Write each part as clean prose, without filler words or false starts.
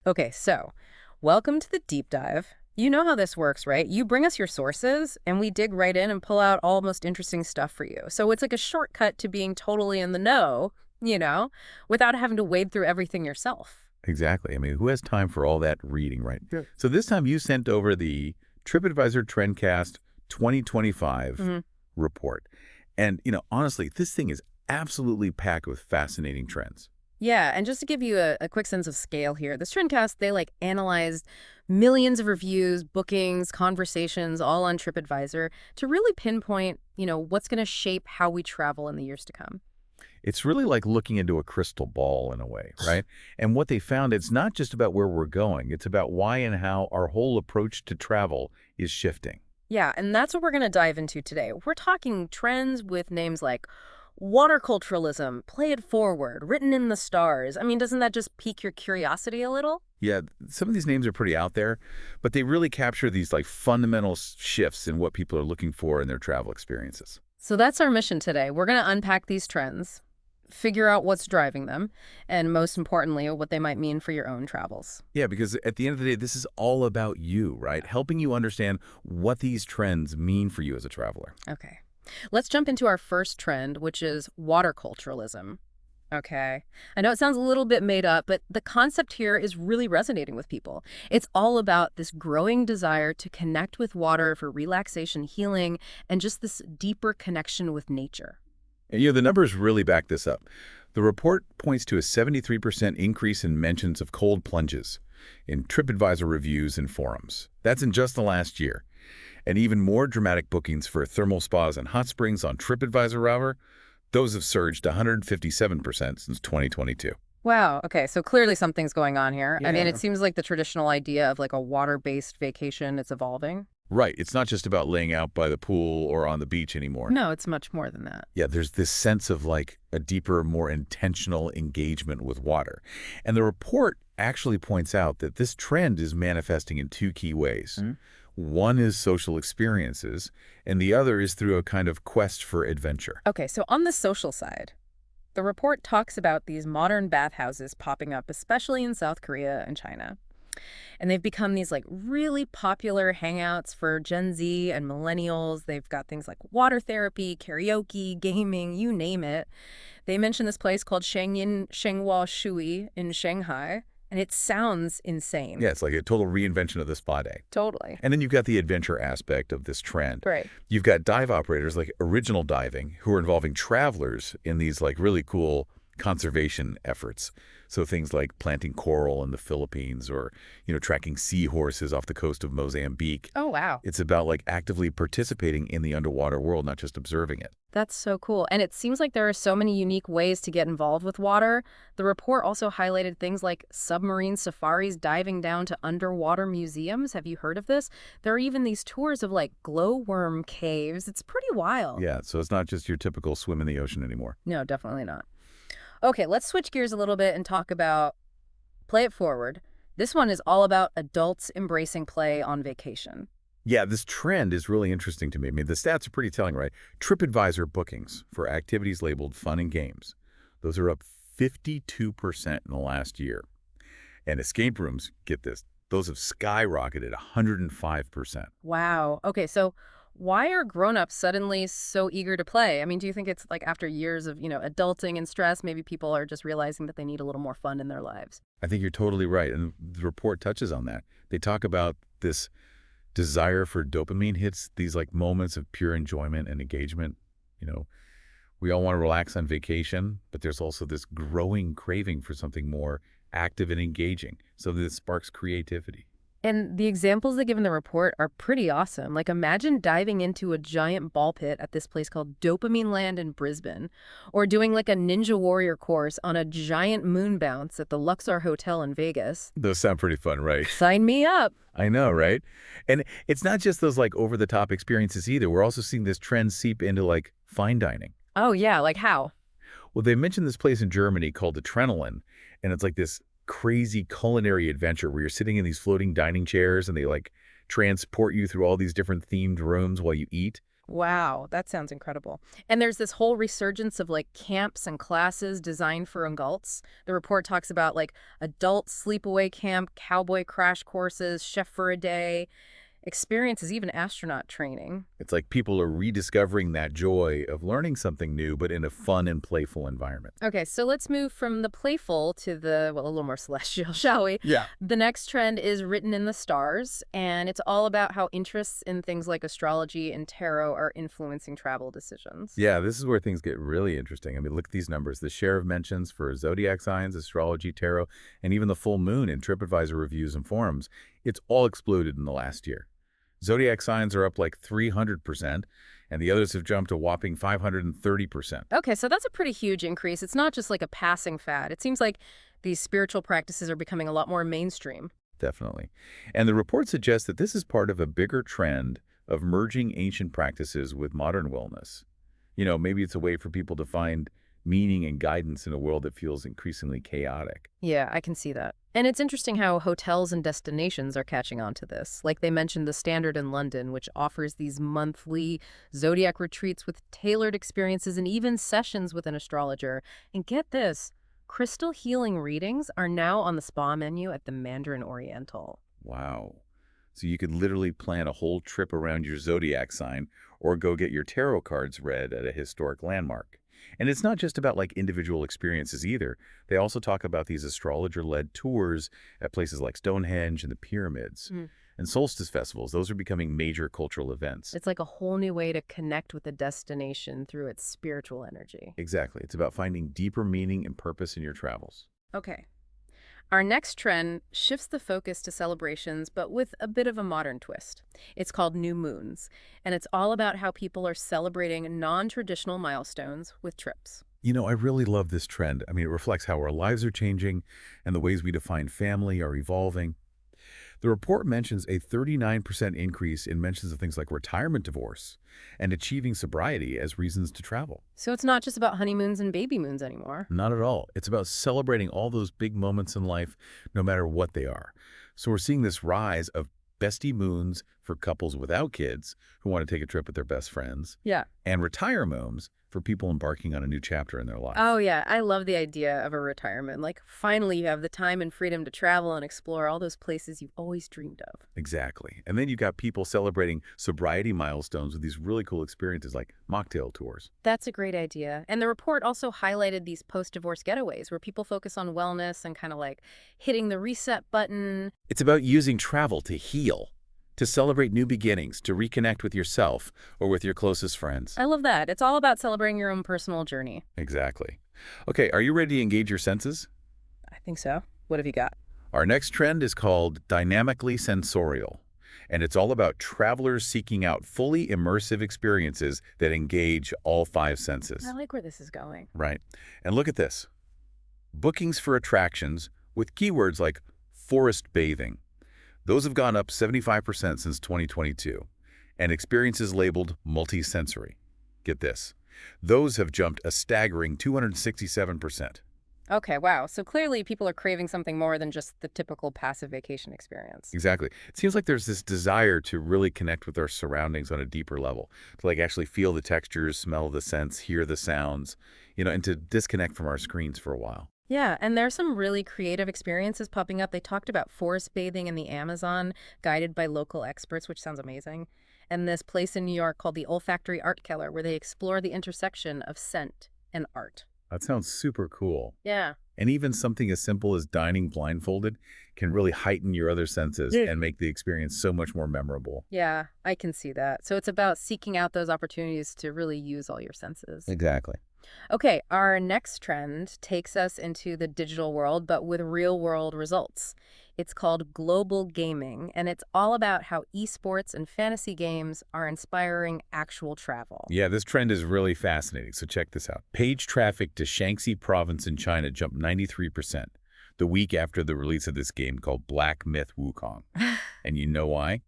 Okay, so welcome to the deep dive. You know how this works, right? You bring us your sources, and we dig right in and pull out all most interesting stuff for you. So it's like a shortcut to being totally in the know, without having to wade through everything yourself. Exactly. I mean, who has time for all that reading, right? Sure. So this time you sent over the Tripadvisor Trendcast 2025 hmm report. And, honestly, this thing is absolutely packed with fascinating trends. Yeah, and just to give you a quick sense of scale here, this Trendcast, they analyzed millions of reviews, bookings, conversations, all on Tripadvisor to really pinpoint, what's going to shape how we travel in the years to come. It's really like looking into a crystal ball in a way, right? And what they found, it's not just about where we're going. It's about why and how our whole approach to travel is shifting. Yeah, and that's what we're going to dive into today. We're talking trends with names like water culturalism, play it forward, written in the stars. I mean, doesn't that just pique your curiosity a little? Yeah, some of these names are pretty out there, but they really capture these like fundamental shifts in what people are looking for in their travel experiences. So that's our mission today. We're going to unpack these trends, figure out what's driving them, and most importantly, what they might mean for your own travels. Yeah, because at the end of the day, this is all about you, right? Helping you understand what these trends mean for you as a traveler. Okay. Let's jump into our first trend, which is water culturalism. Okay. I know it sounds a little bit made up, but the concept here is really resonating with people. It's all about this growing desire to connect with water for relaxation, healing, and just this deeper connection with nature. And the numbers really back this up. The report points to a 73% increase in mentions of cold plunges in TripAdvisor reviews and forums. That's in just the last year. And even more dramatic bookings for thermal spas and hot springs on TripAdvisor, however, those have surged 157% since 2022. Wow. Okay. So clearly something's going on here. I mean, Yeah. it seems like the traditional idea of a water-based vacation, it's evolving. Right. It's not just about laying out by the pool or on the beach anymore. No, it's much more than that. Yeah, there's this sense of like a deeper, more intentional engagement with water. And the report actually points out that this trend is manifesting in two key ways. One is social experiences, and the other is through a kind of quest for adventure. Okay, so on the social side, the report talks about these modern bathhouses popping up, especially in South Korea and China. And they've become these really popular hangouts for Gen Z and millennials. They've got things like water therapy, karaoke, gaming, you name it. They mention this place called Shangyin Shenghua Shui in Shanghai, and it sounds insane. Yeah, it's like a total reinvention of the spa day. Totally. And then you've got the adventure aspect of this trend. Right. You've got dive operators like Original Diving who are involving travelers in these really cool conservation efforts. So things like planting coral in the Philippines or, tracking seahorses off the coast of Mozambique. Oh, wow. It's about actively participating in the underwater world, not just observing it. That's so cool. And it seems like there are so many unique ways to get involved with water. The report also highlighted things like submarine safaris, diving down to underwater museums. Have you heard of this? There are even these tours of glowworm caves. It's pretty wild. Yeah, so it's not just your typical swim in the ocean anymore. No, definitely not. Okay, let's switch gears a little bit and talk about play it forward. This one is all about adults embracing play on vacation. Yeah, this trend is really interesting to me. I mean, the stats are pretty telling, right? TripAdvisor bookings for activities labeled fun and games, those are up 52% in the last year. And escape rooms, get this, those have skyrocketed 105%. Wow. Okay, so why are grown-ups suddenly so eager to play? I mean, do you think it's after years of, adulting and stress, maybe people are just realizing that they need a little more fun in their lives? I think you're totally right. And the report touches on that. They talk about this desire for dopamine hits, these moments of pure enjoyment and engagement. You know, we all want to relax on vacation, but there's also this growing craving for something more active and engaging. So this sparks creativity. And the examples they give in the report are pretty awesome. Imagine diving into a giant ball pit at this place called Dopamine Land in Brisbane, or doing a Ninja Warrior course on a giant moon bounce at the Luxor Hotel in Vegas. Those sound pretty fun, right? Sign me up. I know, right? And it's not just those over-the-top experiences either. We're also seeing this trend seep into fine dining. Oh, yeah, how? Well, they mentioned this place in Germany called the Adrenaline, and it's this crazy culinary adventure where you're sitting in these floating dining chairs and they transport you through all these different themed rooms while you eat. Wow, that sounds incredible. And there's this whole resurgence of like camps and classes designed for adults. The report talks about like adult sleepaway camp, cowboy crash courses, chef for a day, experiences, even astronaut training. It's like people are rediscovering that joy of learning something new, but in a fun and playful environment. Okay, so let's move from the playful to the, well, a little more celestial, shall we? Yeah. The next trend is written in the stars, and it's all about how interests in things like astrology and tarot are influencing travel decisions. Yeah, this is where things get really interesting. I mean, look at these numbers. The share of mentions for zodiac signs, astrology, tarot, and even the full moon in Tripadvisor reviews and forums, it's all exploded in the last year. Zodiac signs are up like 300%, and the others have jumped a whopping 530%. Okay, so that's a pretty huge increase. It's not just like a passing fad. It seems like these spiritual practices are becoming a lot more mainstream. Definitely. And the report suggests that this is part of a bigger trend of merging ancient practices with modern wellness. Maybe it's a way for people to find meaning and guidance in a world that feels increasingly chaotic. Yeah, I can see that. And it's interesting how hotels and destinations are catching on to this. Like they mentioned the Standard in London, which offers these monthly zodiac retreats with tailored experiences and even sessions with an astrologer. And get this, crystal healing readings are now on the spa menu at the Mandarin Oriental. Wow. So you could literally plan a whole trip around your zodiac sign or go get your tarot cards read at a historic landmark. And it's not just about like individual experiences either. They also talk about these astrologer-led tours at places like Stonehenge and the pyramids. And solstice festivals, those are becoming major cultural events. It's like a whole new way to connect with a destination through its spiritual energy. Exactly. It's about finding deeper meaning and purpose in your travels. Okay. Our next trend shifts the focus to celebrations, but with a bit of a modern twist. It's called New Moons, and it's all about how people are celebrating non-traditional milestones with trips. I really love this trend. I mean, it reflects how our lives are changing and the ways we define family are evolving. The report mentions a 39% increase in mentions of things like retirement divorce and achieving sobriety as reasons to travel. So it's not just about honeymoons and baby moons anymore. Not at all. It's about celebrating all those big moments in life, no matter what they are. So we're seeing this rise of bestie moons for couples without kids who want to take a trip with their best friends, Yeah. and retire moons for people embarking on a new chapter in their life. Oh, yeah. I love the idea of a retirement. Like, finally, you have the time and freedom to travel and explore all those places you've always dreamed of. Exactly. And then you've got people celebrating sobriety milestones with these really cool experiences like mocktail tours. That's a great idea. And the report also highlighted these post-divorce getaways where people focus on wellness and kind of like hitting the reset button. It's about using travel to heal, to celebrate new beginnings, to reconnect with yourself or with your closest friends. I love that. It's all about celebrating your own personal journey. Exactly. Okay, are you ready to engage your senses? I think so. What have you got? Our next trend is called dynamically sensorial, and it's all about travelers seeking out fully immersive experiences that engage all five senses. I like where this is going. Right. And look at this. Bookings for attractions with keywords like forest bathing. Those have gone up 75% since 2022, and experiences labeled multisensory. Get this. Those have jumped a staggering 267%. Okay, wow. So clearly people are craving something more than just the typical passive vacation experience. Exactly. It seems like there's this desire to really connect with our surroundings on a deeper level, to like actually feel the textures, smell the scents, hear the sounds, and to disconnect from our screens for a while. Yeah, and there's some really creative experiences popping up. They talked about forest bathing in the Amazon, guided by local experts, which sounds amazing. And this place in New York called the Olfactory Art Keller, where they explore the intersection of scent and art. That sounds super cool. Yeah. And even something as simple as dining blindfolded can really heighten your other senses and make the experience so much more memorable. Yeah, I can see that. So it's about seeking out those opportunities to really use all your senses. Exactly. Okay, our next trend takes us into the digital world, but with real-world results. It's called global gaming, and it's all about how esports and fantasy games are inspiring actual travel. Yeah, this trend is really fascinating, so check this out. Page traffic to Shaanxi province in China jumped 93% the week after the release of this game called Black Myth Wukong. And you know why?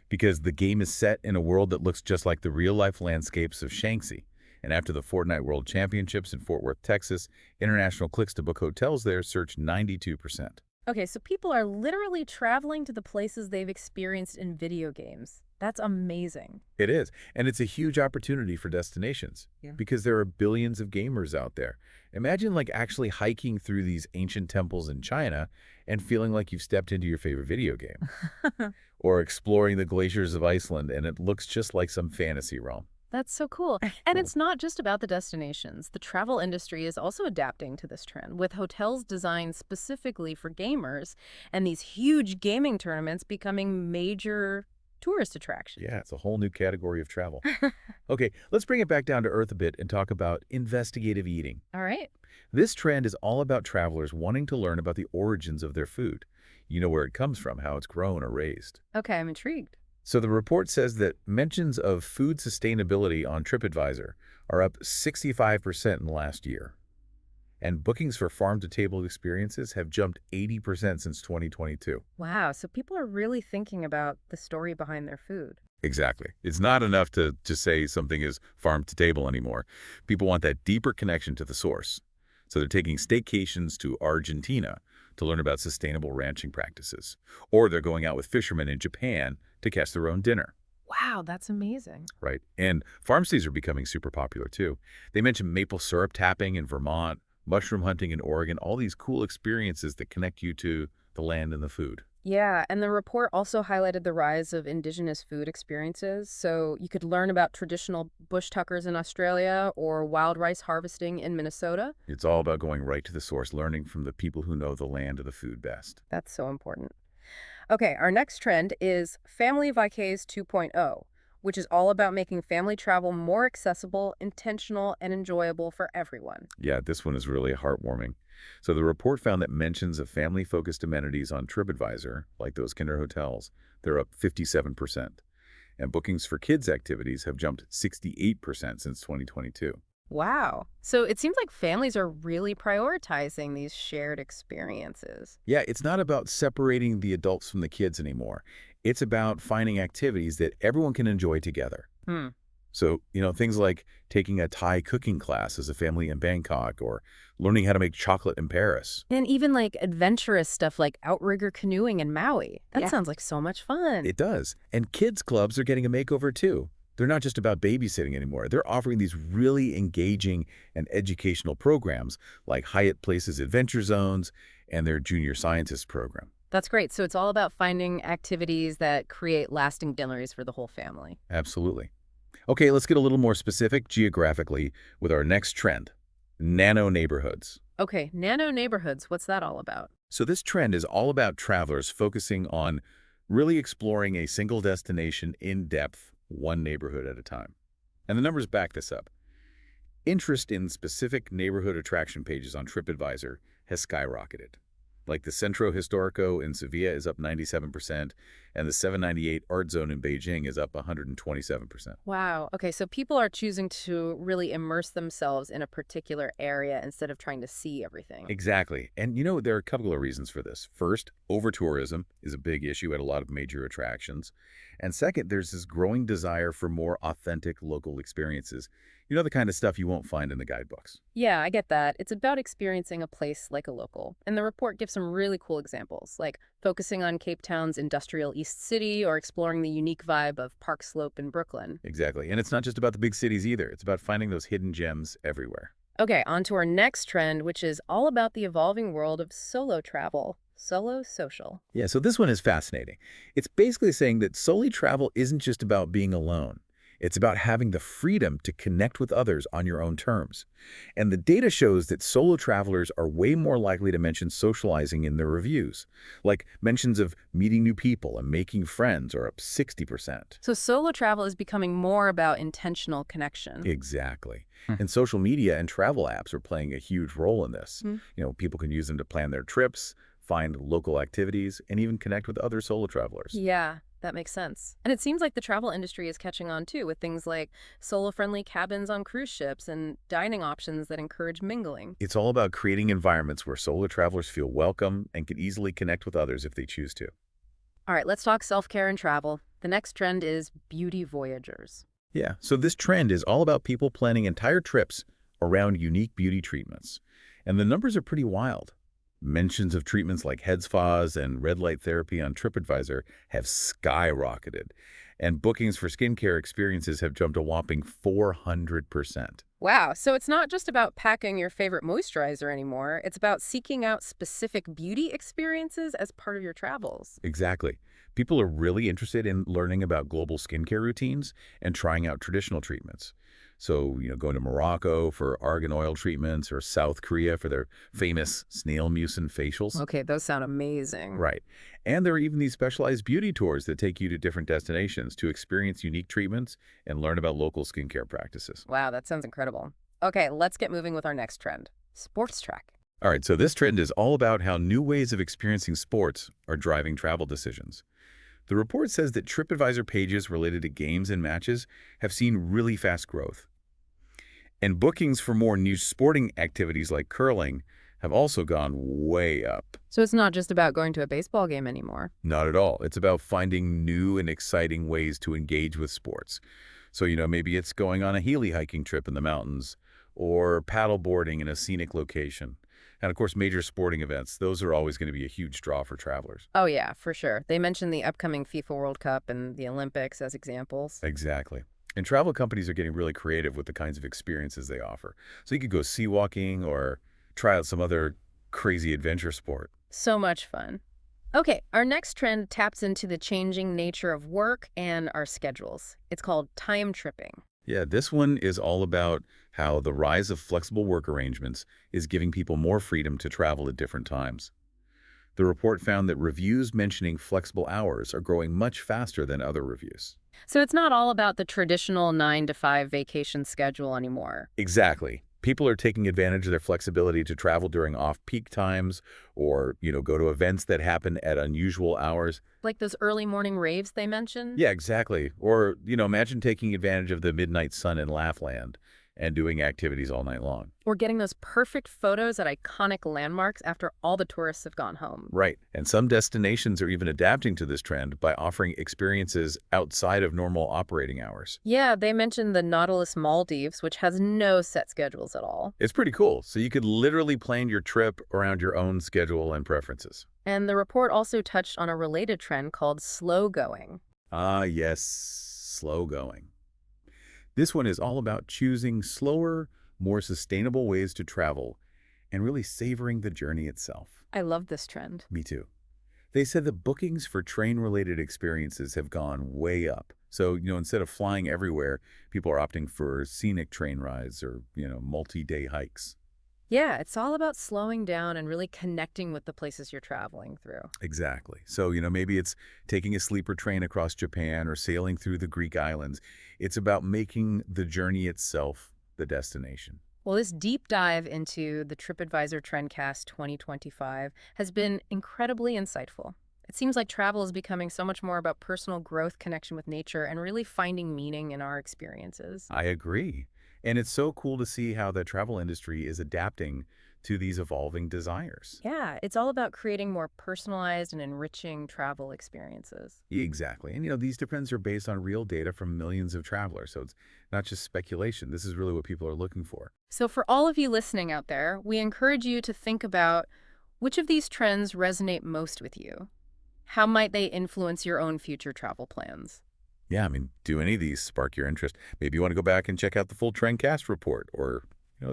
Because the game is set in a world that looks just like the real-life landscapes of Shaanxi. And after the Fortnite World Championships in Fort Worth, Texas, international clicks to book hotels there surged 92%. Okay, so people are literally traveling to the places they've experienced in video games. That's amazing. It is. And it's a huge opportunity for destinations Yeah. because there are billions of gamers out there. Imagine like actually hiking through these ancient temples in China and feeling like you've stepped into your favorite video game, or exploring the glaciers of Iceland and it looks just like some fantasy realm. That's so cool. And it's not just about the destinations. The travel industry is also adapting to this trend, with hotels designed specifically for gamers and these huge gaming tournaments becoming major tourist attractions. Yeah, it's a whole new category of travel. Okay, let's bring it back down to earth a bit and talk about investigative eating. All right. This trend is all about travelers wanting to learn about the origins of their food. You know where it comes from, how it's grown or raised. Okay, I'm intrigued. So the report says that mentions of food sustainability on Tripadvisor are up 65% in the last year. And bookings for farm-to-table experiences have jumped 80% since 2022. Wow, so people are really thinking about the story behind their food. Exactly. It's not enough to just say something is farm-to-table anymore. People want that deeper connection to the source. So they're taking staycations to Argentina to learn about sustainable ranching practices. Or they're going out with fishermen in Japan to catch their own dinner. Wow, that's amazing. Right. And farm stays are becoming super popular too. They mentioned maple syrup tapping in Vermont, mushroom hunting in Oregon, all these cool experiences that connect you to the land and the food. Yeah, and the report also highlighted the rise of indigenous food experiences. So you could learn about traditional bush tuckers in Australia or wild rice harvesting in Minnesota. It's all about going right to the source, learning from the people who know the land of the food best. That's so important. Okay, our next trend is Family Vacays 2.0, which is all about making family travel more accessible, intentional, and enjoyable for everyone. Yeah, this one is really heartwarming. So the report found that mentions of family-focused amenities on Tripadvisor, like those kinder hotels, they're up 57%. And bookings for kids' activities have jumped 68% since 2022. Wow. So it seems like families are really prioritizing these shared experiences. Yeah, it's not about separating the adults from the kids anymore. It's about finding activities that everyone can enjoy together. Hmm. So, things like taking a Thai cooking class as a family in Bangkok or learning how to make chocolate in Paris. And even like adventurous stuff like outrigger canoing in Maui. That Yeah. sounds like so much fun. It does. And kids clubs are getting a makeover too. They're not just about babysitting anymore. They're offering these really engaging and educational programs like Hyatt Place's Adventure Zones and their Junior Scientist program. That's great. So it's all about finding activities that create lasting memories for the whole family. Absolutely. Okay, let's get a little more specific geographically with our next trend, nano-neighborhoods. Okay, nano-neighborhoods, what's that all about? So this trend is all about travelers focusing on really exploring a single destination in depth, one neighborhood at a time. And the numbers back this up. Interest in specific neighborhood attraction pages on Tripadvisor has skyrocketed. Like the Centro Historico in Sevilla is up 97%, and the 798 Art Zone in Beijing is up 127%. Wow. Okay, so people are choosing to really immerse themselves in a particular area instead of trying to see everything. Exactly. And there are a couple of reasons for this. First, over-tourism is a big issue at a lot of major attractions. And second, there's this growing desire for more authentic local experiences. The kind of stuff you won't find in the guidebooks. Yeah, I get that. It's about experiencing a place like a local. And the report gives some really cool examples, like focusing on Cape Town's industrial East City or exploring the unique vibe of Park Slope in Brooklyn. Exactly. And it's not just about the big cities either. It's about finding those hidden gems everywhere. Okay, on to our next trend, which is all about the evolving world of solo travel. Solo social. Yeah, so this one is fascinating. It's basically saying that solo travel isn't just about being alone. It's about having the freedom to connect with others on your own terms. And the data shows that solo travelers are way more likely to mention socializing in their reviews. Like mentions of meeting new people and making friends are up 60%. So solo travel is becoming more about intentional connection. Exactly. And social media and travel apps are playing a huge role in this. Hmm. People can use them to plan their trips, find local activities, and even connect with other solo travelers. Yeah, that makes sense. And it seems like the travel industry is catching on too, with things like solo-friendly cabins on cruise ships and dining options that encourage mingling. It's all about creating environments where solo travelers feel welcome and can easily connect with others if they choose to. All right, let's talk self-care and travel. The next trend is beauty voyagers. Yeah, so this trend is all about people planning entire trips around unique beauty treatments. And the numbers are pretty wild. Mentions of treatments like head spas and red light therapy on Tripadvisor have skyrocketed. And bookings for skincare experiences have jumped a whopping 400%. Wow, so it's not just about packing your favorite moisturizer anymore. It's about seeking out specific beauty experiences as part of your travels. Exactly. People are really interested in learning about global skincare routines and trying out traditional treatments. So, going to Morocco for argan oil treatments or South Korea for their famous snail mucin facials. Okay, those sound amazing. Right. And there are even these specialized beauty tours that take you to different destinations to experience unique treatments and learn about local skincare practices. Wow, that sounds incredible. Okay, let's get moving with our next trend, sports track. All right, so this trend is all about how new ways of experiencing sports are driving travel decisions. The report says that Tripadvisor pages related to games and matches have seen really fast growth. And bookings for more niche sporting activities like curling have also gone way up. So it's not just about going to a baseball game anymore. Not at all. It's about finding new and exciting ways to engage with sports. So, maybe it's going on a heli hiking trip in the mountains or paddle boarding in a scenic location. And of course, major sporting events, those are always going to be a huge draw for travelers. Oh yeah, for sure. They mentioned the upcoming FIFA World Cup and the Olympics as examples. Exactly. And travel companies are getting really creative with the kinds of experiences they offer. So you could go sea walking or try out some other crazy adventure sport. So much fun. Okay, our next trend taps into the changing nature of work and our schedules. It's called time tripping. Yeah, this one is all about how the rise of flexible work arrangements is giving people more freedom to travel at different times. The report found that reviews mentioning flexible hours are growing much faster than other reviews. So it's not all about the traditional 9 to 5 vacation schedule anymore. Exactly. People are taking advantage of their flexibility to travel during off-peak times or, go to events that happen at unusual hours. Like those early morning raves they mentioned? Yeah, exactly. Or, imagine taking advantage of the midnight sun in Laughland and doing activities all night long. Or getting those perfect photos at iconic landmarks after all the tourists have gone home. Right. And some destinations are even adapting to this trend by offering experiences outside of normal operating hours. Yeah, they mentioned the Nautilus Maldives, which has no set schedules at all. It's pretty cool. So you could literally plan your trip around your own schedule and preferences. And the report also touched on a related trend called slow going. Ah, yes, slow going. This one is all about choosing slower, more sustainable ways to travel and really savoring the journey itself. I love this trend. Me too. They said the bookings for train-related experiences have gone way up. So, instead of flying everywhere, people are opting for scenic train rides or, multi-day hikes. Yeah, it's all about slowing down and really connecting with the places you're traveling through. Exactly. So, maybe it's taking a sleeper train across Japan or sailing through the Greek islands. It's about making the journey itself the destination. Well, this deep dive into the Tripadvisor Trendcast 2025 has been incredibly insightful. It seems like travel is becoming so much more about personal growth, connection with nature, and really finding meaning in our experiences. I agree. And it's so cool to see how the travel industry is adapting to these evolving desires. Yeah, it's all about creating more personalized and enriching travel experiences. Exactly. And, these trends are based on real data from millions of travelers. So it's not just speculation. This is really what people are looking for. So for all of you listening out there, we encourage you to think about which of these trends resonate most with you. How might they influence your own future travel plans? Yeah, do any of these spark your interest? Maybe you want to go back and check out the full Trendcast report or,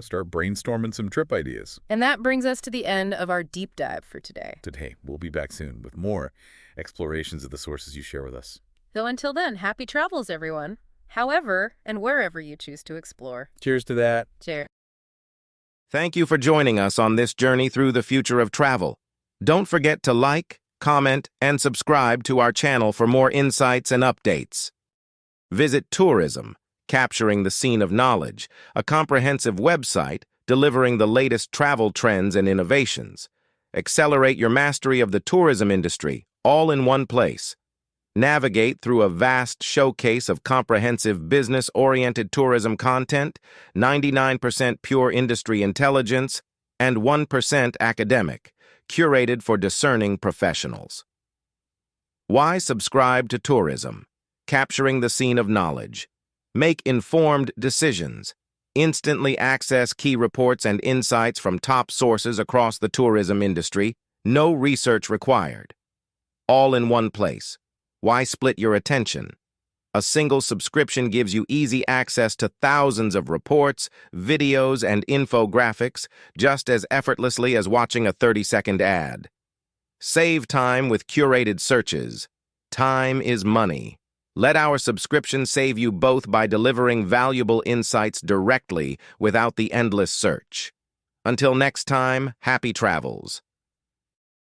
start brainstorming some trip ideas. And that brings us to the end of our deep dive for today. Today, we'll be back soon with more explorations of the sources you share with us. So until then, happy travels, everyone. However and wherever you choose to explore. Cheers to that. Cheers. Thank you for joining us on this journey through the future of travel. Don't forget to like, comment, and subscribe to our channel for more insights and updates. Visit Tourism, Capturing the Scene of Knowledge, a comprehensive website delivering the latest travel trends and innovations. Accelerate your mastery of the tourism industry, all in one place. Navigate through a vast showcase of comprehensive business-oriented tourism content, 99% pure industry intelligence, and 1% academic, curated for discerning professionals. Why subscribe to Tourism? Capturing the Scene of Knowledge. Make informed decisions. Instantly access key reports and insights from top sources across the tourism industry. No research required. All in one place. Why split your attention? A single subscription gives you easy access to thousands of reports, videos, and infographics just as effortlessly as watching a 30-second ad. Save time with curated searches. Time is money. Let our subscription save you both by delivering valuable insights directly without the endless search. Until next time, happy travels.